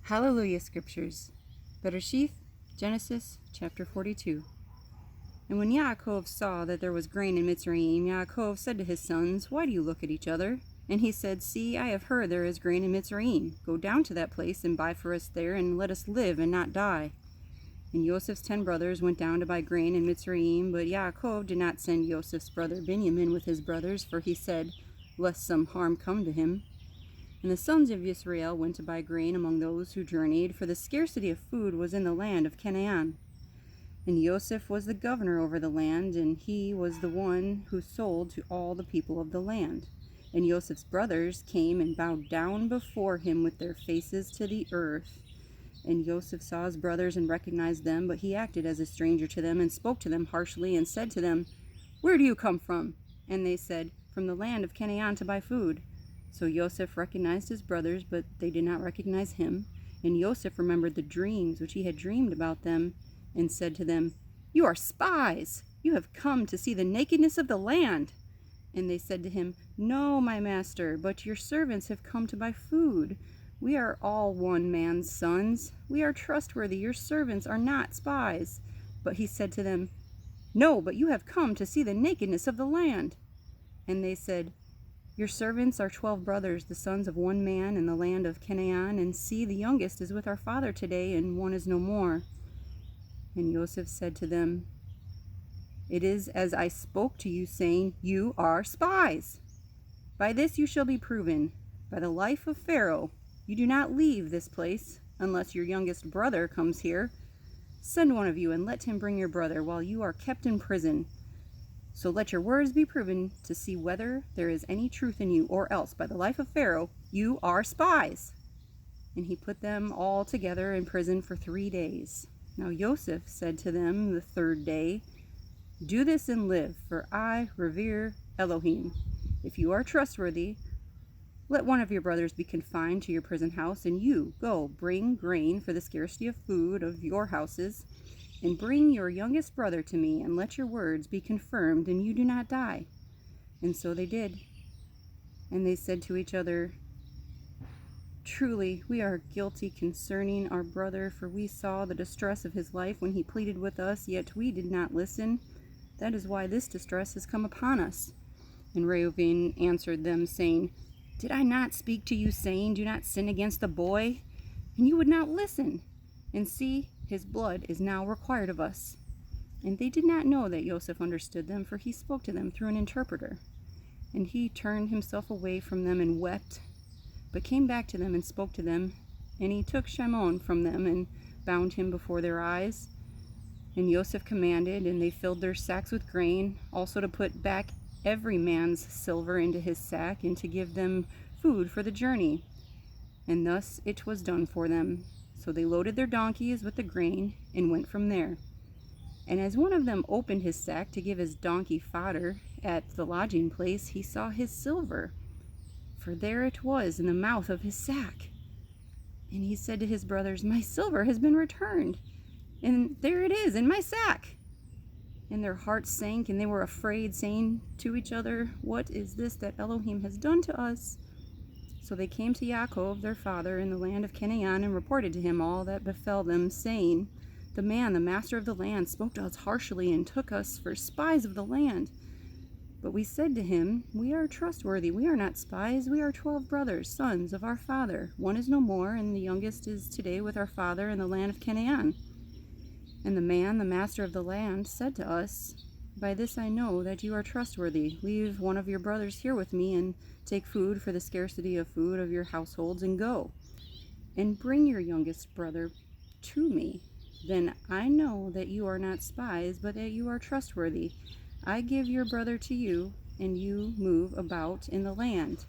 HalleluYah Scriptures. Bereshith, Genesis, chapter 42. And when Yaakov saw that there was grain in Mitsrayim, Yaakov said to his sons, Why do you look at each other? And he said, See, I have heard there is grain in Mitsrayim. Go down to that place and buy for us there, and let us live and not die. And Yoseph's 10 brothers went down to buy grain in Mitsrayim, but Yaakov did not send Yoseph's brother Benjamin with his brothers, for he said, Lest some harm come to him. And the sons of Israel went to buy grain among those who journeyed, for the scarcity of food was in the land of Canaan. And Yoseph was the governor over the land, and he was the one who sold to all the people of the land. And Joseph's brothers came and bowed down before him with their faces to the earth. And Yoseph saw his brothers and recognized them, but he acted as a stranger to them and spoke to them harshly and said to them, Where do you come from? And they said, From the land of Canaan to buy food. So Yoseph recognized his brothers, but they did not recognize him. And Yoseph remembered the dreams which he had dreamed about them, and said to them, You are spies! You have come to see the nakedness of the land. And they said to him, No, my master, but your servants have come to buy food. We are all one man's sons. We are trustworthy. Your servants are not spies. But he said to them, No, but you have come to see the nakedness of the land. And they said, Your servants are 12 brothers, the sons of one man in the land of Canaan, and see, the youngest is with our father today, and one is no more. And Yoseph said to them, It is as I spoke to you, saying, You are spies. By this you shall be proven, by the life of Pharaoh. You do not leave this place, unless your youngest brother comes here. Send one of you, and let him bring your brother, while you are kept in prison. So let your words be proven, to see whether there is any truth in you, or else, by the life of Pharaoh, you are spies. And he put them all together in prison for 3 days. Now Yoseph said to them the 3rd day, Do this and live, for I revere Elohim. If you are trustworthy, let one of your brothers be confined to your prison house, and you go bring grain for the scarcity of food of your houses, and bring your youngest brother to me, and let your words be confirmed, and you do not die. And so they did. And they said to each other, Truly, we are guilty concerning our brother, for we saw the distress of his life when he pleaded with us, yet we did not listen. That is why this distress has come upon us. And Reuben answered them, saying, Did I not speak to you, saying, Do not sin against the boy? And you would not listen. And see, his blood is now required of us. And they did not know that Yoseph understood them, for he spoke to them through an interpreter. And he turned himself away from them and wept, but came back to them and spoke to them. And he took Shimon from them and bound him before their eyes. And Yoseph commanded, and they filled their sacks with grain, also to put back every man's silver into his sack, and to give them food for the journey. And thus it was done for them. So they loaded their donkeys with the grain, and went from there. And as one of them opened his sack to give his donkey fodder at the lodging place, he saw his silver, for there it was in the mouth of his sack. And he said to his brothers, My silver has been returned, and there it is in my sack. And their hearts sank, and they were afraid, saying to each other, What is this that Elohim has done to us? So they came to Yaakov their father in the land of Canaan, and reported to him all that befell them, saying, The man, the master of the land, spoke to us harshly, and took us for spies of the land. But we said to him, We are trustworthy, we are not spies, we are 12 brothers, sons of our father. One is no more, and the youngest is today with our father in the land of Canaan. And the man, the master of the land, said to us, By this I know that you are trustworthy. Leave one of your brothers here with me, and take food for the scarcity of food of your households, and go. And bring your youngest brother to me. Then I know that you are not spies, but that you are trustworthy. I give your brother to you, and you move about in the land.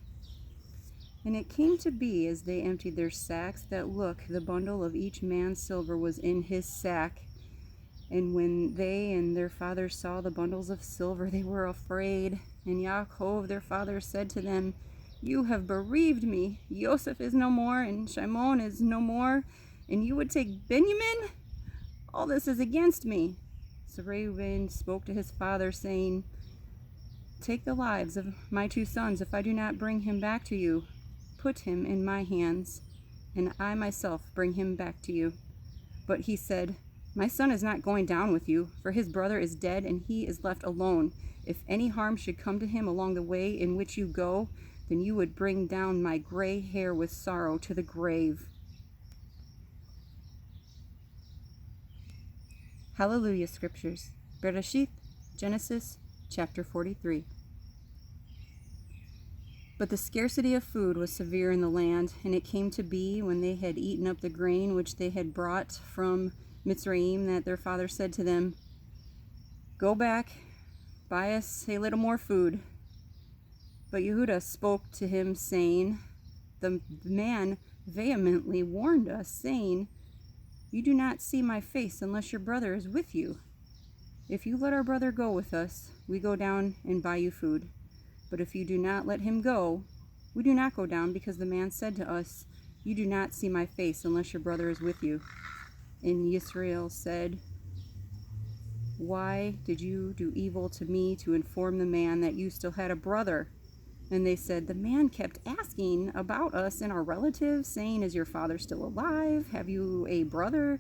And it came to be, as they emptied their sacks, that look, the bundle of each man's silver was in his sack. And when they and their father saw the bundles of silver, they were afraid. And Yaakov their father said to them, You have bereaved me. Yoseph is no more, and Shimon is no more, and you would take Benjamin? All this is against me. So Reuben spoke to his father, saying, Take the lives of my 2 sons, if I do not bring him back to you. Put him in my hands. and I myself bring him back to you." But he said, "My son is not going down with you, for his brother is dead, and he is left alone. If any harm should come to him along the way in which you go, then you would bring down my gray hair with sorrow to the grave." HalleluYah Scriptures. Bereshith, Genesis, chapter 43. But the scarcity of food was severe in the land, and it came to be, when they had eaten up the grain which they had brought from Mitsrayim, that their father said to them, "Go back, buy us a little more food." But Yahusha spoke to him, saying, "The man vehemently warned us, saying, 'You do not see my face unless your brother is with you. If you let our brother go with us, we go down and buy you food. But if you do not let him go, we do not go down, because the man said to us, You do not see my face unless your brother is with you.' And Yisrael said, 'Why did you do evil to me to inform the man that you still had a brother?' And they said, 'The man kept asking about us and our relatives, saying, Is your father still alive? Have you a brother?'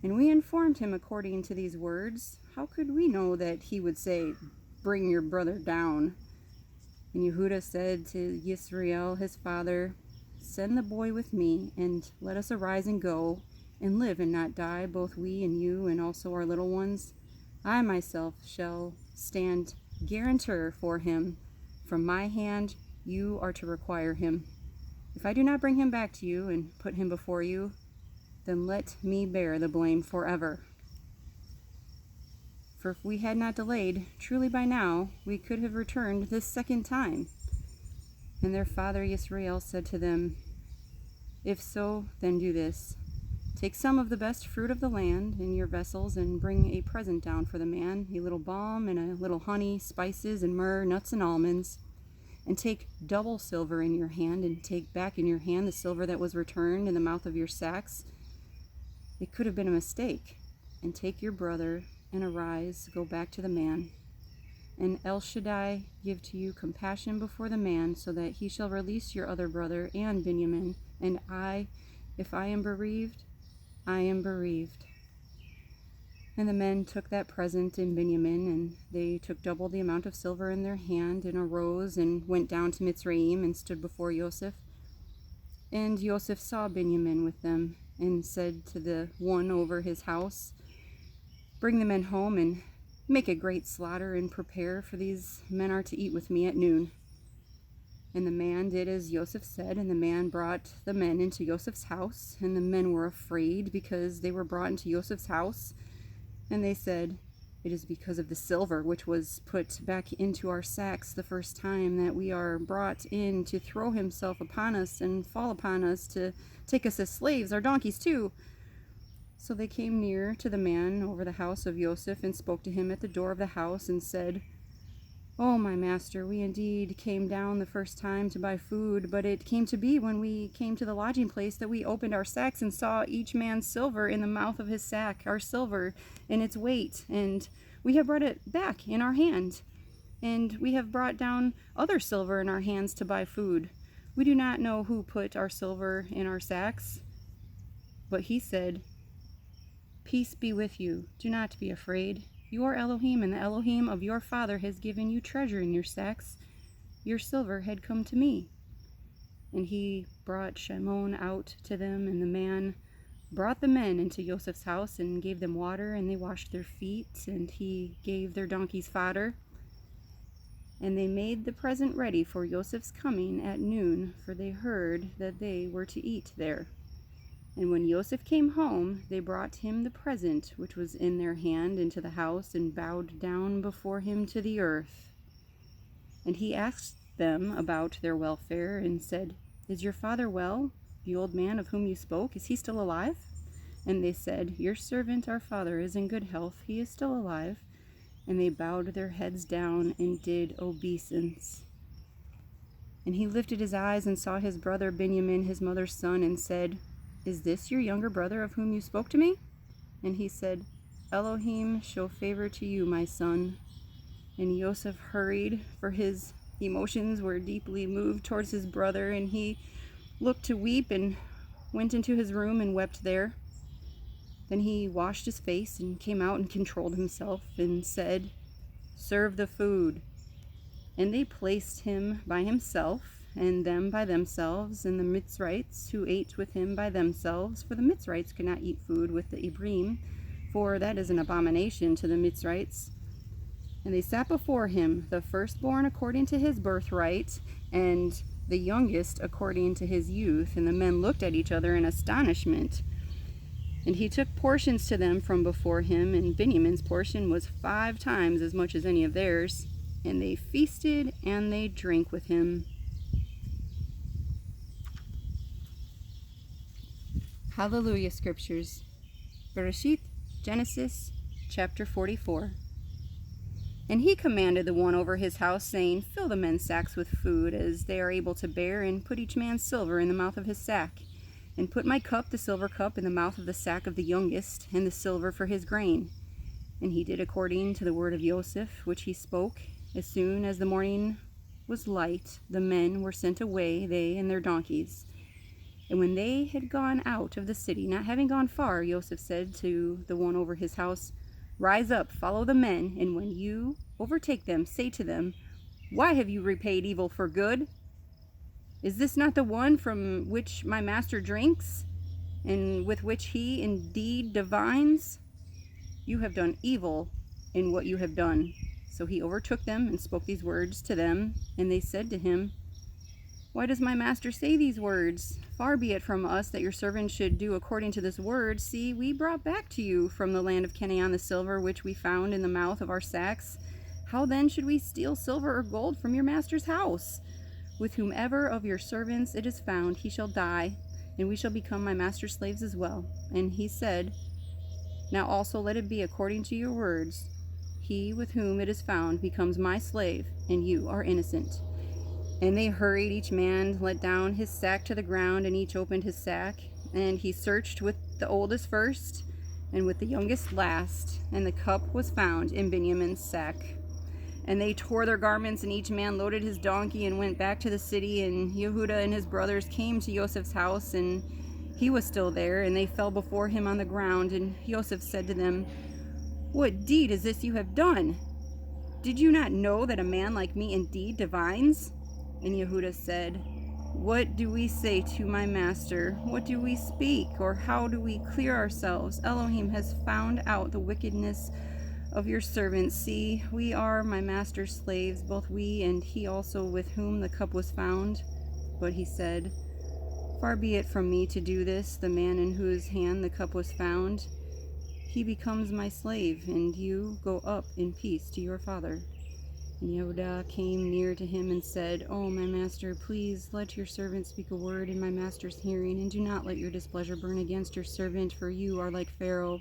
And we informed him according to these words. How could we know that he would say, Bring your brother down?' And Yahusha said to Yisrael, his father, 'Send the boy with me, and let us arise and go, and live and not die, both we and you, and also our little ones. I myself shall stand guarantor for him. From my hand you are to require him. If I do not bring him back to you and put him before you, then let me bear the blame forever. For if we had not delayed, truly by now we could have returned this second time.' And their father Yisrael said to them, 'If so, then do this. Take some of the best fruit of the land in your vessels, and bring a present down for the man, a little balm and a little honey, spices and myrrh, nuts and almonds. And take double silver in your hand, and take back in your hand the silver that was returned in the mouth of your sacks. It could have been a mistake. And take your brother, and arise, go back to the man. And El Shaddai give to you compassion before the man, so that he shall release your other brother and Benjamin. And if I am bereaved, I am bereaved.' And the men took that present in Benjamin, and they took double the amount of silver in their hand, and arose and went down to Mitsrayim, and stood before Yoseph. And Yoseph saw Benjamin with them, and said to the one over his house, 'Bring the men home, and make a great slaughter, and prepare, for these men are to eat with me at noon.' And the man did as Yoseph said, and the man brought the men into Joseph's house. And the men were afraid, because they were brought into Joseph's house. And they said, 'It is because of the silver which was put back into our sacks the first time that we are brought in, to throw himself upon us and fall upon us, to take us as slaves, our donkeys too.' So they came near to the man over the house of Yoseph, and spoke to him at the door of the house, and said, 'Oh, my master, we indeed came down the first time to buy food, but it came to be, when we came to the lodging place, that we opened our sacks and saw each man's silver in the mouth of his sack, our silver in its weight, and we have brought it back in our hand. And we have brought down other silver in our hands to buy food. We do not know who put our silver in our sacks.' But he said, 'Peace be with you. Do not be afraid. Your Elohim and the Elohim of your father has given you treasure in your sacks. Your silver had come to me.' And he brought Shimon out to them, and the man brought the men into Joseph's house, and gave them water, and they washed their feet, and he gave their donkeys fodder. And they made the present ready for Joseph's coming at noon, for they heard that they were to eat there. And when Yoseph came home, they brought him the present which was in their hand into the house, and bowed down before him to the earth. And he asked them about their welfare, and said, 'Is your father well? The old man of whom you spoke, is he still alive?' And they said, 'Your servant, our father, is in good health. He is still alive.' And they bowed their heads down and did obeisance. And he lifted his eyes and saw his brother Benjamin, his mother's son, and said, 'Is this your younger brother of whom you spoke to me?' And he said, 'Elohim show favor to you, my son.' And Yoseph hurried, for his emotions were deeply moved towards his brother, and he looked to weep, and went into his room and wept there. Then he washed his face and came out and controlled himself and said, "Serve the food." And they placed him by himself, and them by themselves, and the Mitsrayites who ate with him by themselves, for the Mitsrayites could not eat food with the Ibrim, for that is an abomination to the Mitsrayites. And they sat before him, the firstborn according to his birthright, and the youngest according to his youth. And the men looked at each other in astonishment. And he took portions to them from before him, and Benjamin's portion was 5 times as much as any of theirs. And they feasted and they drank with him. HalleluYah Scriptures. Bereshith, Genesis, chapter 44. And he commanded the one over his house, saying, "Fill the men's sacks with food, as they are able to bear, and put each man's silver in the mouth of his sack. And put my cup, the silver cup, in the mouth of the sack of the youngest, and the silver for his grain." And he did according to the word of Yoseph, which he spoke. As soon as the morning was light, the men were sent away, they and their donkeys. And when they had gone out of the city, not having gone far, Yoseph said to the one over his house, "Rise up, follow the men, and when you overtake them, say to them, 'Why have you repaid evil for good? Is this not the one from which my master drinks, and with which he indeed divines? You have done evil in what you have done.' So he overtook them and spoke these words to them, and they said to him, 'Why does my master say these words? Far be it from us that your servant should do according to this word. See, we brought back to you from the land of Canaan the silver which we found in the mouth of our sacks. How then should we steal silver or gold from your master's house? With whomever of your servants it is found, he shall die, and we shall become my master's slaves as well.' And he said, 'Now also let it be according to your words. He with whom it is found becomes my slave, and you are innocent.' And they hurried, each man let down his sack to the ground, and each opened his sack. And he searched with the oldest first, and with the youngest last, and the cup was found in Benjamin's sack. And they tore their garments, and each man loaded his donkey and went back to the city. And Yehuda and his brothers came to Joseph's house, and he was still there, and they fell before him on the ground. And Yoseph said to them, 'What deed is this you have done? Did you not know that a man like me indeed divines?' And Yehuda said, 'What do we say to my master? What do we speak? Or how do we clear ourselves? Elohim has found out the wickedness of your servants. See, we are my master's slaves, both we and he also with whom the cup was found.' But he said, 'Far be it from me to do this, the man in whose hand the cup was found. He becomes my slave, and you go up in peace to your father.' And Yehuda came near to him and said, 'Oh, my master, please let your servant speak a word in my master's hearing, and do not let your displeasure burn against your servant, for you are like Pharaoh.'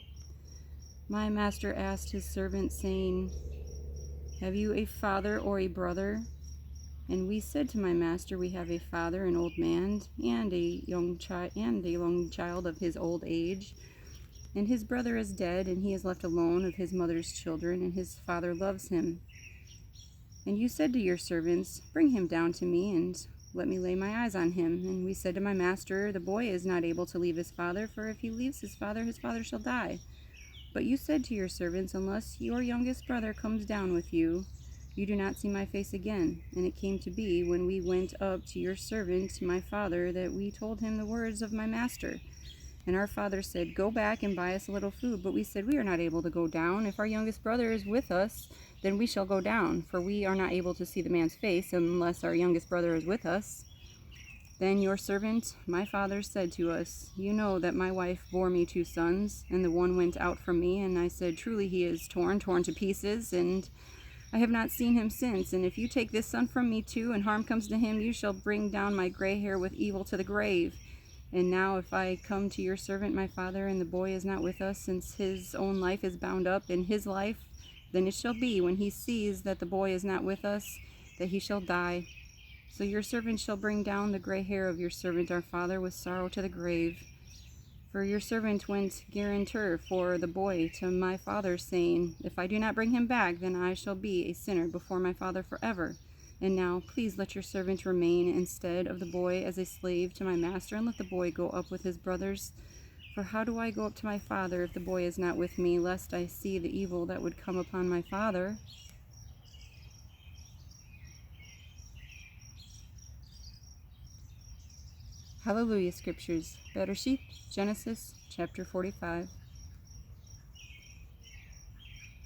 My master asked his servant, saying, 'Have you a father or a brother?' And we said to my master, 'We have a father, an old man, and a young child of his old age. And his brother is dead, and he is left alone of his mother's children, and his father loves him. And you said to your servants, Bring him down to me, and let me lay my eyes on him. And we said to my master, The boy is not able to leave his father, for if he leaves his father shall die. But you said to your servants, Unless your youngest brother comes down with you, you do not see my face again. And it came to be, when we went up to your servant, my father, that we told him the words of my master. And our father said, Go back and buy us a little food. But we said, We are not able to go down. If our youngest brother is with us, then we shall go down, for we are not able to see the man's face unless our youngest brother is with us. Then your servant, my father, said to us, You know that my wife bore me 2 sons, and the one went out from me, and I said, Truly he is torn to pieces, and I have not seen him since. And if you take this son from me too, and harm comes to him, you shall bring down my gray hair with evil to the grave. And now if I come to your servant my father, and the boy is not with us, since his own life is bound up in his life, then it shall be, when he sees that the boy is not with us, that he shall die. So your servant shall bring down the gray hair of your servant our father with sorrow to the grave. For your servant went guarantor for the boy to my father, saying, If I do not bring him back, then I shall be a sinner before my father forever. And now, please let your servant remain instead of the boy as a slave to my master, and let the boy go up with his brothers. For how do I go up to my father if the boy is not with me, lest I see the evil that would come upon my father?" HalleluYah Scriptures, Bereshith, Genesis, chapter 45.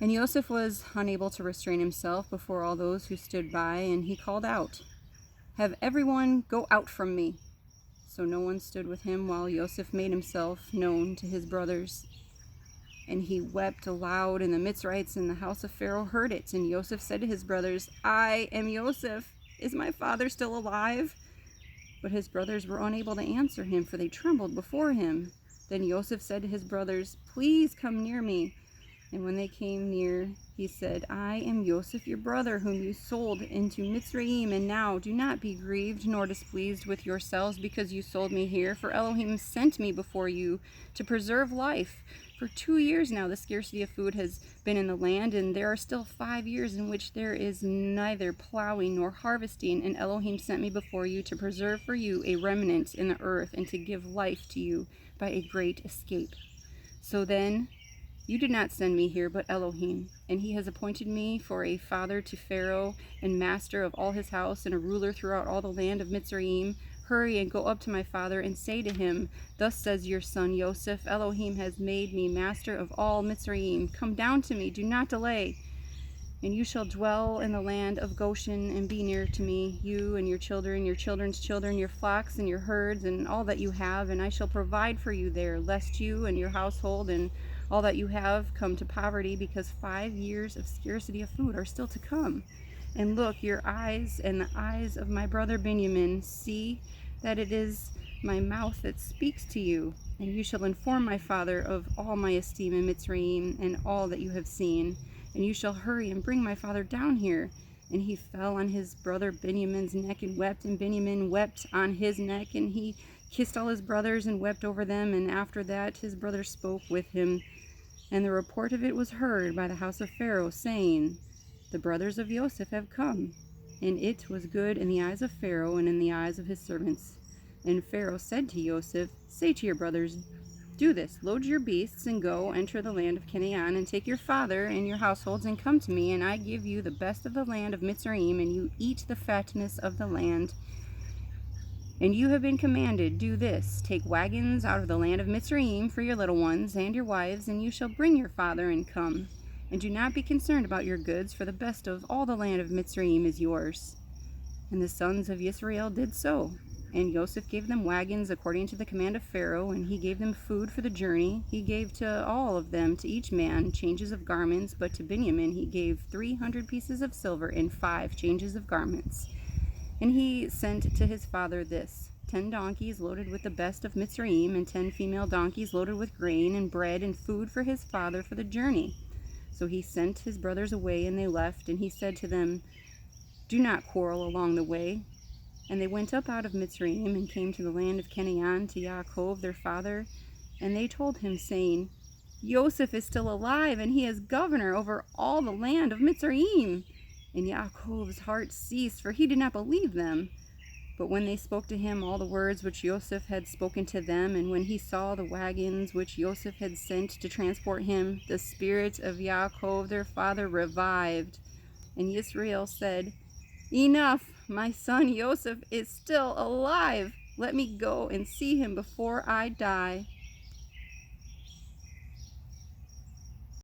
And Yoseph was unable to restrain himself before all those who stood by, and he called out, "Have everyone go out from me." So no one stood with him while Yoseph made himself known to his brothers. And he wept aloud, and the Mitsrayites in the house of Pharaoh heard it. And Yoseph said to his brothers, "I am Yoseph. Is my father still alive?" But his brothers were unable to answer him, for they trembled before him. Then Yoseph said to his brothers, "Please come near me." And when they came near, he said, "I am Yoseph, your brother, whom you sold into Mitsrayim. And now do not be grieved nor displeased with yourselves because you sold me here, for Elohim sent me before you to preserve life. For 2 years now the scarcity of food has been in the land, and there are still 5 years in which there is neither plowing nor harvesting. And Elohim sent me before you to preserve for you a remnant in the earth, and to give life to you by a great escape. So then, you did not send me here, but Elohim, and he has appointed me for a father to Pharaoh and master of all his house and a ruler throughout all the land of Mitsrayim. Hurry and go up to my father and say to him, 'Thus says your son Yoseph, Elohim has made me master of all Mitsrayim. Come down to me, do not delay. And you shall dwell in the land of Goshen and be near to me, you and your children, your children's children, your flocks and your herds, and all that you have. And I shall provide for you there, lest you and your household and all that you have come to poverty, because 5 years of scarcity of food are still to come. And look, your eyes and the eyes of my brother Benjamin see that it is my mouth that speaks to you. And you shall inform my father of all my esteem in Mitsrayim and all that you have seen. And you shall hurry and bring my father down here." And he fell on his brother Benjamin's neck and wept, and Benjamin wept on his neck, and he kissed all his brothers and wept over them. And after that his brothers spoke with him. And the report of it was heard by the house of Pharaoh, saying, "The brothers of Yoseph have come." And it was good in the eyes of Pharaoh and in the eyes of his servants. And Pharaoh said to Yoseph, "Say to your brothers, do this, load your beasts and go enter the land of Canaan, and take your father and your households and come to me, and I give you the best of the land of Mitsrayim, and you eat the fatness of the land. And you have been commanded, do this, take wagons out of the land of Mitsrayim for your little ones and your wives, and you shall bring your father and come. And do not be concerned about your goods, for the best of all the land of Mitsrayim is yours." And the sons of Israel did so. And Yoseph gave them wagons according to the command of Pharaoh, and he gave them food for the journey. He gave to all of them, to each man, changes of garments, but to Benjamin he gave 300 pieces of silver and 5 changes of garments. And he sent to his father this, 10 donkeys loaded with the best of Mitsrayim, and 10 female donkeys loaded with grain and bread and food for his father for the journey. So he sent his brothers away, and they left, and he said to them, "Do not quarrel along the way." And they went up out of Mitsrayim and came to the land of Canaan, to Yaakov their father. And they told him, saying, "Yoseph is still alive, and he is governor over all the land of Mitsrayim." And Yaakov's heart ceased, for he did not believe them. But when they spoke to him all the words which Yoseph had spoken to them, and when he saw the wagons which Yoseph had sent to transport him, the spirit of Yaakov their father revived. And Israel said, "Enough, my son Yoseph is still alive. Let me go and see him before I die."